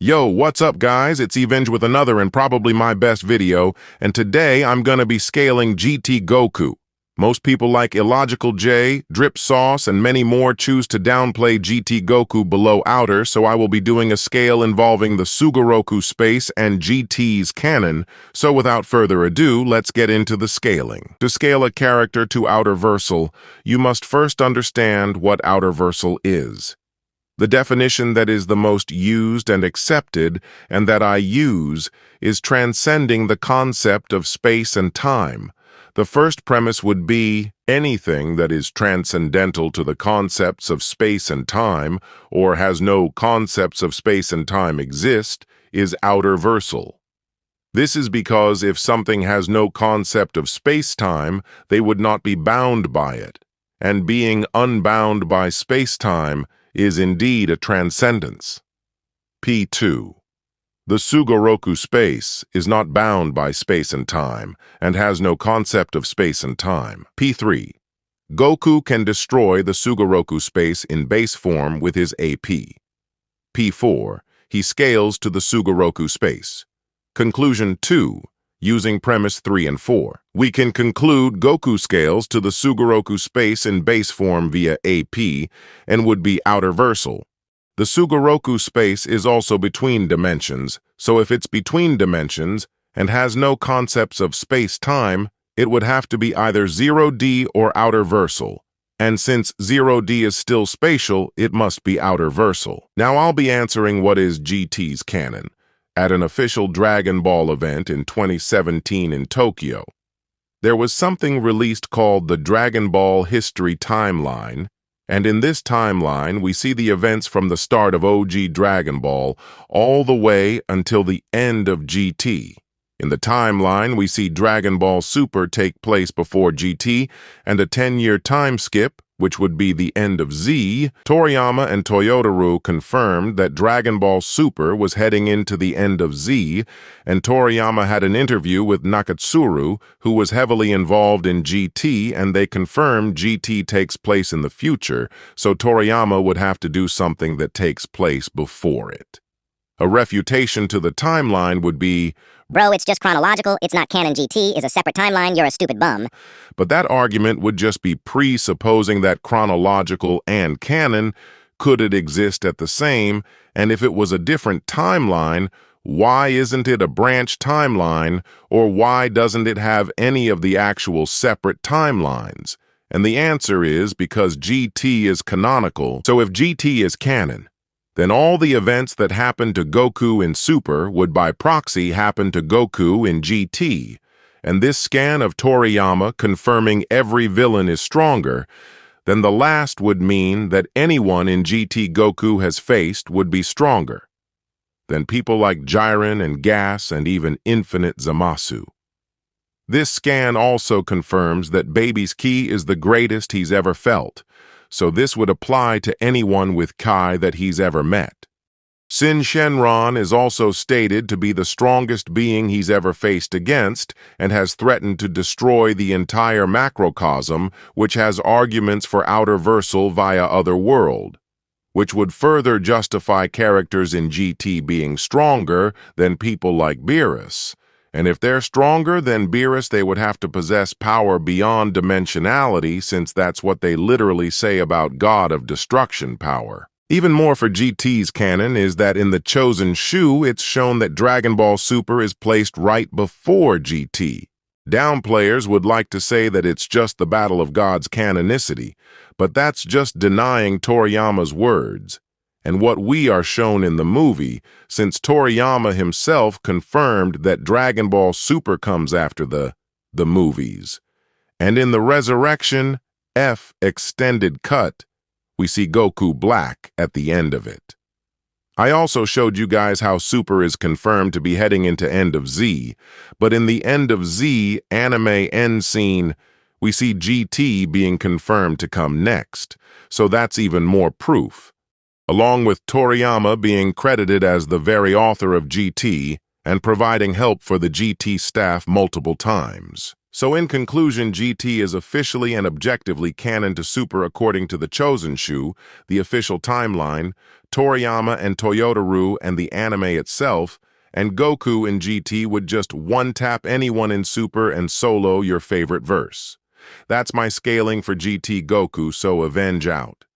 Yo, what's up guys? It's Evenge with another and probably my best video, and today I'm gonna be scaling GT Goku. Most people like Illogical J, Drip Sauce, and many more choose to downplay GT Goku below Outer, so I will be doing a scale involving the Sugoroku space and GT's canon. So without further ado, let's get into the scaling. To scale a character to Outerversal, you must first understand what Outerversal is. The definition that is the most used and accepted, and that I use, is transcending the concept of space and time. The first premise would be anything that is transcendental to the concepts of space and time, or has no concepts of space and time exist, is outerversal. This is because if something has no concept of space-time, they would not be bound by it, and being unbound by space-time is indeed a transcendence. P2. The Sugoroku space is not bound by space and time, and has no concept of space and time. P3. Goku can destroy the Sugoroku space in base form with his AP. P4. He scales to the Sugoroku space. Conclusion 2. Using premise 3 and 4, we can conclude Goku scales to the Sugoroku space in base form via AP and would be outerversal. The Sugoroku space is also between dimensions, so if it's between dimensions and has no concepts of space-time, it would have to be either 0D or outerversal. And since 0D is still spatial, it must be outerversal. Now I'll be answering what is GT's canon at an official Dragon Ball event in 2017 in Tokyo. There was something released called the Dragon Ball History Timeline, and in this timeline we see the events from the start of OG Dragon Ball all the way until the end of GT. In the timeline, we see Dragon Ball Super take place before GT, and a 10-year time skip, which would be the end of Z. Toriyama and Toyotaru confirmed that Dragon Ball Super was heading into the end of Z, and Toriyama had an interview with Nakatsuru, who was heavily involved in GT, and they confirmed GT takes place in the future, so Toriyama would have to do something that takes place before it. A refutation to the timeline would be, "Bro, it's just chronological, it's not canon. GT is a separate timeline, you're a stupid bum." But that argument would just be presupposing that chronological and canon could it exist at the same, and if it was a different timeline, why isn't it a branch timeline, or why doesn't it have any of the actual separate timelines? And the answer is because GT is canonical, so if GT is canon, then all the events that happened to Goku in Super would by proxy happen to Goku in GT. And this scan of Toriyama confirming every villain is stronger, then the last would mean that anyone in GT Goku has faced would be stronger than people like Jiren and Gas and even Infinite Zamasu. This scan also confirms that Baby's ki is the greatest he's ever felt, so this would apply to anyone with Kai that he's ever met. Shenron is also stated to be the strongest being he's ever faced against and has threatened to destroy the entire macrocosm, which has arguments for outerversal via Otherworld, which would further justify characters in GT being stronger than people like Beerus. And if they're stronger than Beerus, they would have to possess power beyond dimensionality, since that's what they literally say about God of Destruction power. Even more for GT's canon is that in the Chosen Shu, it's shown that Dragon Ball Super is placed right before GT. Downplayers would like to say that it's just the Battle of God's canonicity, but that's just denying Toriyama's words and what we are shown in the movie, since Toriyama himself confirmed that Dragon Ball Super comes after the movies. And in the Resurrection F extended cut, we see Goku Black at the end of it. I also showed you guys how Super is confirmed to be heading into end of Z, but in the end of Z anime end scene, we see GT being confirmed to come next, so that's even more proof, along with Toriyama being credited as the very author of GT and providing help for the GT staff multiple times. So in conclusion, GT is officially and objectively canon to Super according to the Chosen Shu, the official timeline, Toriyama and Toyotaru and the anime itself, and Goku in GT would just one-tap anyone in Super and solo your favorite verse. That's my scaling for GT Goku, so avenge out.